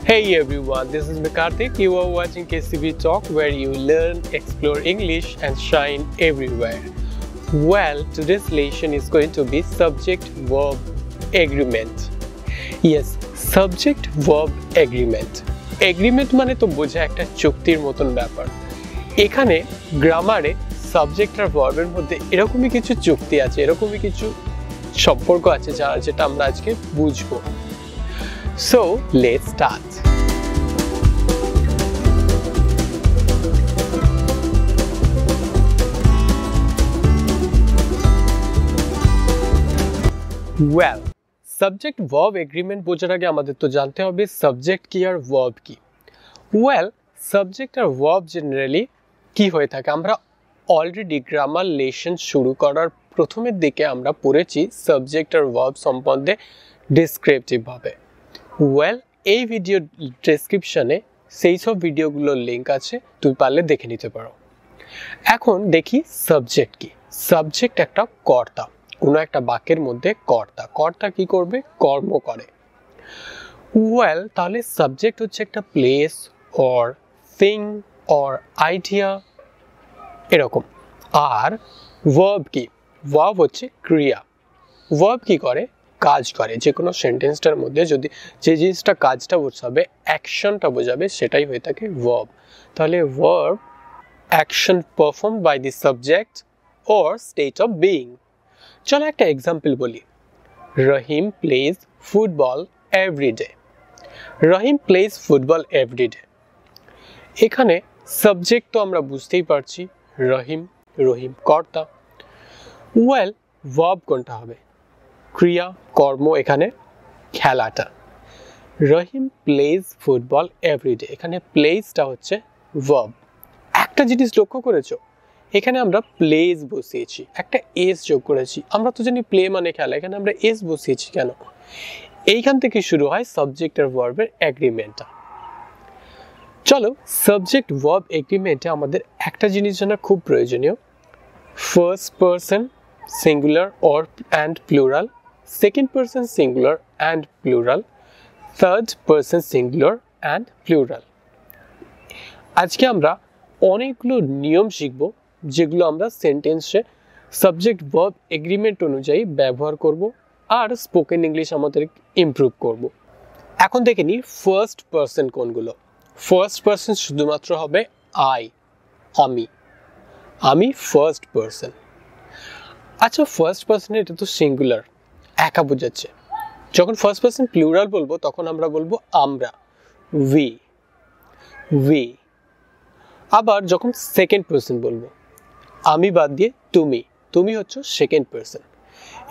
Hey everyone, this is Karthik. You are watching KCB Talk, where you learn, explore English and shine everywhere. Well, today's lesson is going to be subject-verb agreement. Yes, subject-verb agreement. Agreement মানে তো বোঝা একটা চুক্তির মতন ব্যাপার। এখানে গ্রামারে subject আর ভার্বের মধ্যে এরকমই কিছু চুক্তি আছে, এরকমই কিছু সম্পর্ক আছে যেটা আমরা আজকে বুঝবো। So, let's start. Well, subject verb agreement বোঝার আগে আমাদের তো জানতে হবে সাবজেক্ট কি আর ভার্ব কি। Well, সাবজেক্ট আর ভার্ব জেনারেলি কি হয়ে থাকে, আমরা অলরেডি গ্রামার লেসন শুরু করার প্রথমের দিকে আমরা পড়েছি সাবজেক্ট আর ভার্ব সম্বন্ধে ডেসক্রিপটিভ ভাবে। ওয়েল, এই ভিডিও ডেসক্রিপশনে সেই সব ভিডিওগুলোর লিঙ্ক আছে, তুমি পারলে দেখে নিতে পারো। এখন দেখি সাবজেক্ট কি। সাবজেক্ট একটা কর্তা, কোনো একটা বাক্যের মধ্যে কর্তা কি করবে, কর্ম করে। ওয়েল, তাহলে সাবজেক্ট হচ্ছে একটা place or thing or idea এরকম। আর ভার্ব কি, ভার্ব হচ্ছে ক্রিয়া। ভার্ব কি করে, কাজ করে। যে কোনো সেন্টেন্সটার মধ্যে যদি যে জিনিসটা কাজটা বোঝাবে, অ্যাকশনটা বোঝাবে, সেটাই হয়ে থাকে ভার্ব। তাহলে verb action perform by the subject or state of being. চলো একটা এক্সাম্পল বলি। Rahim plays football everyday. Rahim plays football everyday. এখানে সাবজেক্ট তো আমরা বুঝতেই পারছি, রহিম কর্তা। ওয়েল, ভার্ব কোনটা হবে, ক্রিয়া কর্ম, এখানে খেলাটা। রহিম প্লেজ ফুটবল এভরিডে, এখানে প্লেজটা হচ্ছে ভার্ব। একটা জিনিস লক্ষ্য করেছো, এখানে আমরা প্লেজ বসিয়েছি, একটা এস যোগ করেছি। আমরা তো জানি প্লে মানে খেলা, এখানে আমরা এস বসিয়েছি কেন? এইখান থেকে শুরু হয় সাবজেক্ট আর ভার্বের এগ্রিমেন্টটা। চলো, সাবজেক্ট ভার্ব এগ্রিমেন্টে আমাদের একটা জিনিস জানা খুব প্রয়োজনীয়। First person singular or and plural, second person singular and plural, third person singular and plural. আজকে আমরা অনেকগুলো নিয়ম শিখব, যেগুলো আমরা সেন্টেন্সে সাবজেক্ট ভার্ব এগ্রিমেন্ট অনুযায়ী ব্যবহার করব আর স্পোকেন ইংলিশ আমাদের ইমপ্রুভ করব। এখন দেখে নিই ফার্স্ট পারসন কোনগুলো। ফার্স্ট পারসন শুধুমাত্র হবে আমি ফার্স্ট পারসন। আচ্ছা, ফার্স্ট পারসন এটা তো সিঙ্গুলার, একা বোঝাচ্ছে। যখন ফার্স্ট পারসন প্লুরাল বলবো তখন আমরা বলবো আমরা, উই। আবার যখন সেকেন্ড পারসন বলবো, আমি বাদ দিয়ে তুমি হচ্ছে সেকেন্ড পারসন,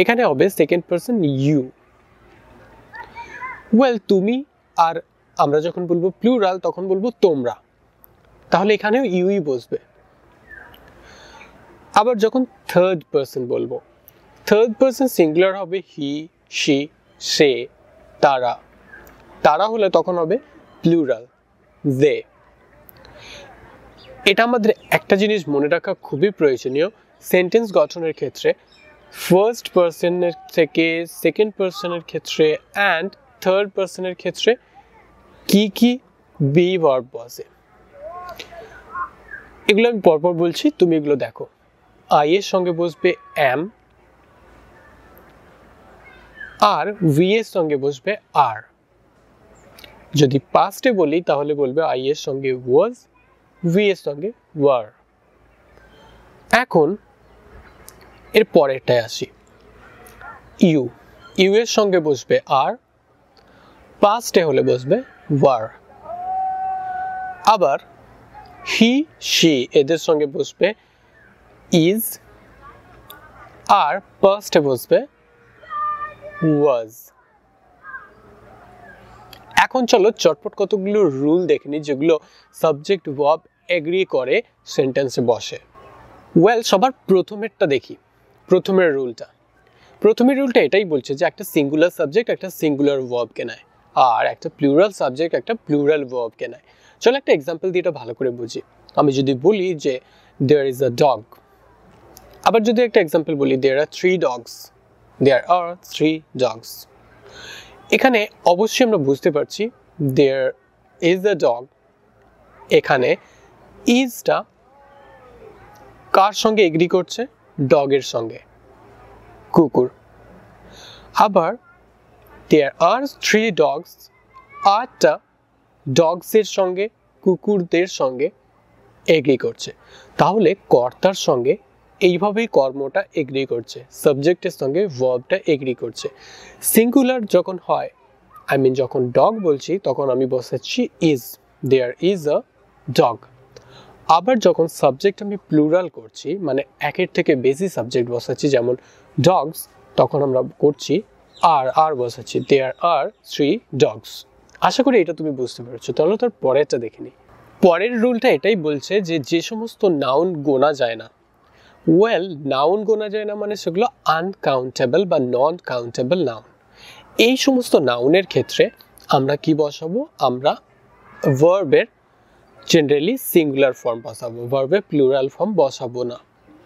এখানে হবে সেকেন্ড পারসন ইউ। ওয়েল, তুমি আর আমরা যখন বলবো প্লুরাল তখন বলবো তোমরা, তাহলে এখানেও ইউই বসবে। আবার যখন থার্ড পারসন বলবো, থার্ড পারসন সিঙ্গুলার হবে হি, শি, সে, তারা হলে তখন হবে প্লুরাল দে। এটা আমাদের একটা জিনিস মনে রাখা খুবই প্রয়োজনীয় সেন্টেন্স গঠনের ক্ষেত্রে। ফার্স্ট পারসনের থেকে সেকেন্ড পারসনের ক্ষেত্রে অ্যান্ড থার্ড পারসনের ক্ষেত্রে কি বি ভার্ব বসে, এগুলো আমি পরপর বলছি, তুমি এগুলো দেখো। আই এর সঙ্গে বসবে এম, আর ভি এর সঙ্গে বসবে আর। যদি পাস্টে বলি তাহলে বলবে আই এর সঙ্গে ওয়াজ, ভি এর সঙ্গে ওয়ার। এখন এর পরেরটায় আসি। ইউ এর সঙ্গে বসবে আর, পাস্টে হলে বসবে ওয়ার। আবার হি, শি এদের সঙ্গে বসবে ইজ, আর পাস্টে বসবে ওয়াজ। এখন চলো চটপট কতগুলো রুল দেখে নিই যেগুলো সাবজেক্ট ভার্ব এগ্রি করে সেন্টেন্সে বসে। ওয়েল, সবার প্রথমেরটা দেখি। প্রথমের রুলটা এটাই বলছে যে একটা সিঙ্গুলার সাবজেক্ট একটা সিঙ্গুলার ভার্বকে নেয়, আর একটা প্লুরাল সাবজেক্ট একটা প্লুরাল ভার্বকে নেয়। চলো একটা এক্সাম্পল দিয়ে এটা ভালো করে বুঝি। আমি যদি বলি যে দেয়ার ইজ আ ডগ, আবার যদি একটা এক্সাম্পল বলি দেয়ার আর থ্রি ডগস, এখানে অবশ্যই আমরা বুঝতে পারছি দেয়ার ইজ আ ডগ, এখানে ইজটা কার সঙ্গে এগ্রি করছে? ডগের সঙ্গে, কুকুর। আবার দেয়ার আর 3 dogs, 8টা ডগসের সঙ্গে কুকুরদের সঙ্গে এগ্রি করছে। তাহলে কর্তার সঙ্গে এইভাবেই কর্মটা এগ্রি করছে, সাবজেক্টের সঙ্গে ভার্বটা এগ্রি করছে। সিঙ্গুলার যখন হয়, আই মিন যখন ডগ বলছি, তখন আমি বসাচ্ছি is, there is a dog. আবার যখন সাবজেক্ট আমি প্লুরাল করছি, মানে একের থেকে বেশি সাবজেক্ট বসাচ্ছি, যেমন ডগস, তখন আমরা করছি আর বসাচ্ছি, দেয়ার আর 3 dogs। আশা করি এটা তুমি বুঝতে পেরেছো। তাহলে তার পরেরটা দেখে নিই। পরের রুলটা এটাই বলছে যে যে সমস্ত নাউন গোনা যায় না, ওয়েল নাউন গোনা যায় না মানে সেগুলো আনকাউন্টেবল বা নন কাউন্টেবল নাউন। এই সমস্ত নাউনের ক্ষেত্রে আমরা কি বসাবো? আমরা ভার্বের জেনারেলি সিঙ্গুলার ফর্ম বসাবো, ভার্বের প্লুরাল ফর্ম বসাবো না।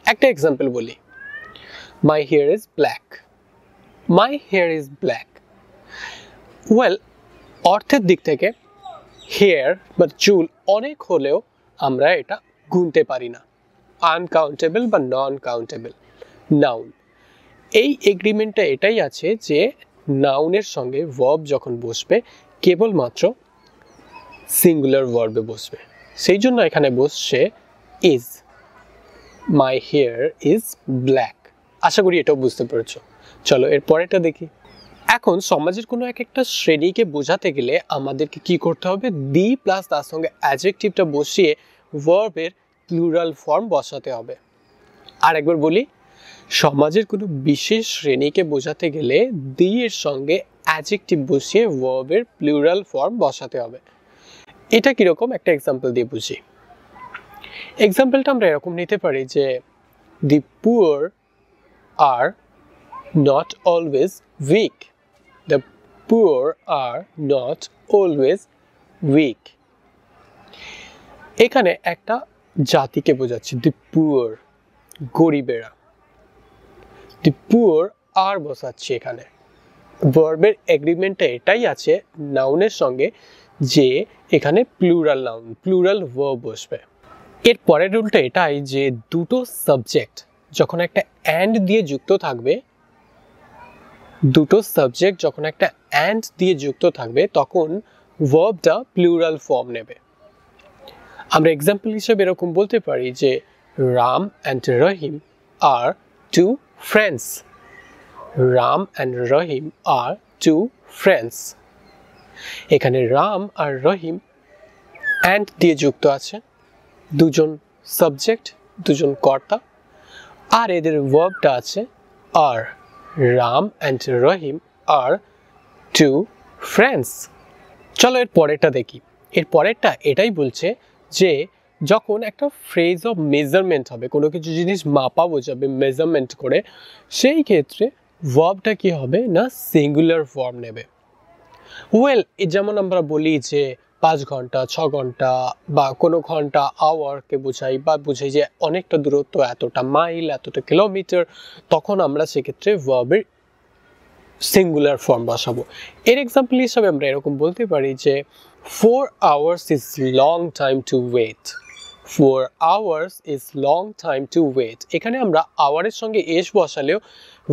একটা এক্সাম্পল বলি, মাই hair is black. My hair is black, well অর্থের দিক থেকে হেয়ার বা চুল অনেক হলেও আমরা এটা গুনতে পারি না, আনকাউন্টেবল বা নন কাউন্টেবল নাউন। এই এগ্রিমেন্টটা এটাই আছে যে নাউনের সঙ্গে ভার্ব যখন বসবে কেবলমাত্র সিঙ্গুলার ভার্বে বসবে, সেই জন্য এখানে বসছে is, my hair is black. আশা করি এটাও বুঝতে পেরেছো। চলো এর পরেরটা দেখি। এখন সমাজের কোনো একটা শ্রেণীকে বোঝাতে গেলে আমাদেরকে কি করতে হবে? দি প্লাস তার সঙ্গে অ্যাডজেক্টিভটা বসিয়ে ভার্বের প্লুরাল ফর্ম বসাতে হবে। আর একবার বলি, সমাজের কোনো বিশেষ শ্রেণীকে বোঝাতে গেলে দি এর সঙ্গে অ্যাডজেক্টিভ বসিয়ে ভার্বের প্লুরাল ফর্ম বসাতে হবে। এটা কিরকম? একটা এক্সাম্পল দিয়ে বুঝি। এক্সাম্পলটা আমরা এরকম নিতে পারি যে the poor are not always weak. The poor are not always weak. এখানে একটা জাতিকে বোঝাচ্ছে, দি পুয়ার, গরিবেরা। দি পুয়ার আর বসাচ্ছি এখানে। ভার্বের এগ্রিমেন্টটা এটাই আছে নাউনের সঙ্গে যে এখানে প্লুরাল নাউন, প্লুরাল ভার্ব বসবে। এর পরের রুলটা এটাই যে দুটো সাবজেক্ট যখন একটা অ্যান্ড দিয়ে যুক্ত থাকবে, দুটো সাবজেক্ট যখন একটা অ্যান্ড দিয়ে যুক্ত থাকবে তখন ভার্বটা প্লুরাল ফর্ম নেবে। আমরা এক্সাম্পল হিসেবে এরকম বলতে পারি যে Ram and Rahim are 2 friends. Ram and Rahim are 2 friends. এখানে রাম আর রহিম অ্যান্ড দিয়ে যুক্ত আছে, দুজন সাবজেক্ট, দুজন কর্তা, আর এদের ভার্বটা আছে আর। Ram and Rahim are 2 friends. চলো এর পরেরটা দেখি। এর পরেরটা এটাই বলছে যে যখন একটা ফ্রেজ অফ মেজারমেন্ট হবে, কোনো কিছু জিনিস মাপা বোঝাবে মেজারমেন্ট করে, সেই ক্ষেত্রে ভার্বটা কি হবে না সিঙ্গুলার ফর্ম নেবে। ওয়েল যেমন আমরা বলি যে 5 ঘন্টা, 6 ঘন্টা বা কোনো ঘন্টা আওয়ারকে বোঝাই বা বুঝাই যে অনেকটা দূরত্ব, এতটা মাইল, এতটা কিলোমিটার, তখন আমরা সেক্ষেত্রে ভার্বের সিঙ্গুলার ফর্ম বসাবো। এর এক্সাম্পল হিসাবে আমরা এরকম বলতে পারি যে 4 hours is long time to wait. 4 hours is long time to wait. এখানে আমরা আওয়ারের সঙ্গে এস বসালেও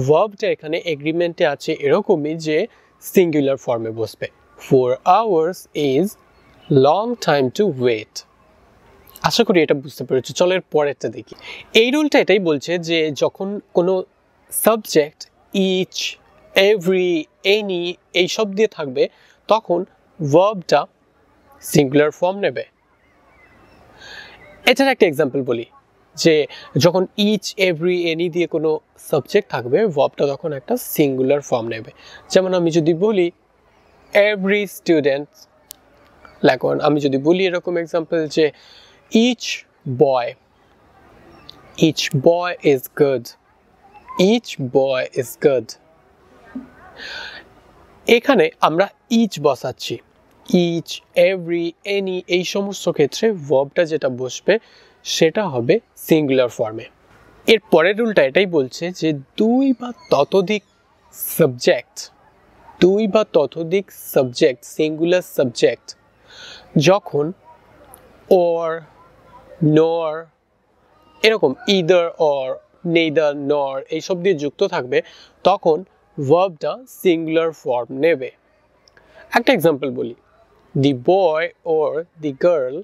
ভার্বটা এখানে এগ্রিমেন্টে আছে এরকমই যে সিঙ্গুলার ফর্মে বসবে। 4 hours is long time to wait. আশা করি এটা বুঝতে পেরেছো। চলো এর পরেরটা দেখি। এই রুলটা এটাই বলছে যে যখন কোনো সাবজেক্ট ইচ, এভরি, এনি এইসব দিয়ে থাকবে তখন ভার্বটা সিঙ্গুলার ফর্ম নেবে। এটার একটা এক্সাম্পল বলি যে যখন ইচ, এভরি, এনি দিয়ে কোনো সাবজেক্ট থাকবে ভার্বটা তখন একটা সিঙ্গুলার ফর্ম নেবে। যেমন আমি যদি বলি এভরি স্টুডেন্ট, এখন আমি যদি বলি এরকম এক্সাম্পল যে each boy is good, each boy is good. এখানে আমরা ইচ বসাচ্ছি, ইচ, এভরি, এনি এই সমস্ত ক্ষেত্রে ভার্বটা যেটা বসবে সেটা হবে সিঙ্গুলার ফর্মে। এর পরের রুলটা এটাই বলছে যে 2 বা ততোধিক সাবজেক্ট, সিঙ্গুলার সাবজেক্ট যখন or nor এরকম either or neither nor এইসব দিয়ে যুক্ত থাকবে তখন ভার্বটা সিঙ্গুলার ফর্ম নেবে। একটা এক্সাম্পল বলি, the boy or the girl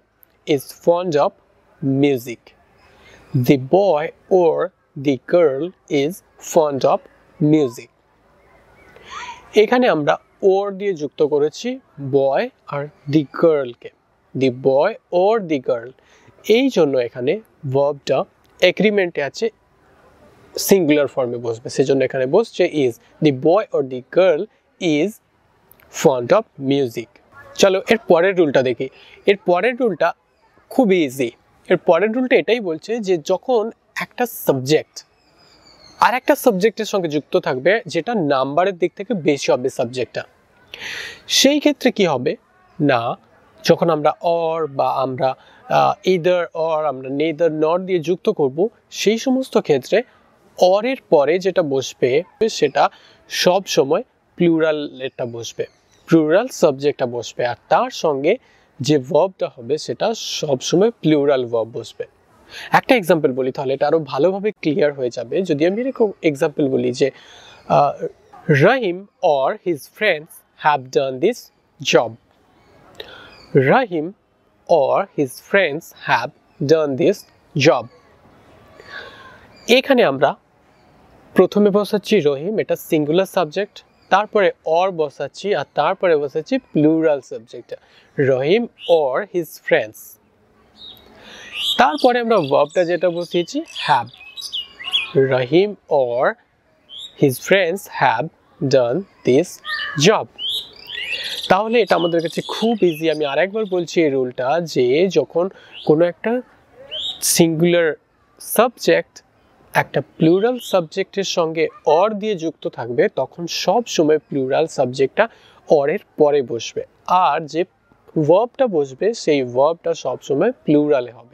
is fond of music. The boy or the girl is fond of music. এখানে আমরা or দিয়ে যুক্ত করেছি boy R the girl K, the boy or the girl, এই জন্য এখানে ভার্বটা এগ্রিমেন্টে আছে সিঙ্গুলার ফর্মে বসবে, সেজন্য এখানে বসছে is, the boy or the girl is fond of music. চলো এর পরের রুলটা দেখি। এর পরের রুলটা খুব ইজি। এর পরের রুলটা এটাই বলছে যে যখন একটা সাবজেক্ট আর একটা সাবজেক্টের সঙ্গে যুক্ত থাকবে যেটা নাম্বারের দিক থেকে বেশি হবে সাবজেক্টটা, সেই ক্ষেত্রে কি হবে না, যখন আমরা অর বা আমরা ইদার অর আমরা নেদার নট দিয়ে যুক্ত করব, সেই সমস্ত ক্ষেত্রে অরের পরে যেটা বসবে সেটা সব সময় প্লুরালটা বসবে, প্লুরাল সাবজেক্টটা বসবে, আর তার সঙ্গে যে ভার্বটা হবে সেটা সবসময় প্লুরাল ভার্ব বসবে। একটা এক্সাম্পল বলি তাহলে এটা আরো ভালোভাবে ক্লিয়ার হয়ে যাবে। যদি আমি এরকম এক্সাম্পল বলি যে Rahim or his friends have done this job. Rahim or his friends have done this job. এখানে আমরা প্রথমে বসাচ্ছি রহিম, এটা সিঙ্গুলার সাবজেক্ট, তারপরে অর বসাচ্ছি আর তারপরে বসাচ্ছি plural subject Rahim or his friends। তারপরে আমরা ভার্বটা যেটা বসিয়েছি have, Rahim or his friends have done this job। তাহলে এটা আমাদের কাছে খুব ইজি। আমি আরেকবার বলছি এই রুলটা, যে যখন কোনো একটা সিঙ্গুলার সাবজেক্ট একটা প্লুরাল সাবজেক্টের সঙ্গে অর দিয়ে যুক্ত থাকবে তখন সব সময় প্লুরাল সাবজেক্টটা অরের পরে বসবে, আর যে ভার্বটা বসবে সেই ভার্বটা সব সময় প্লুরালে হবে।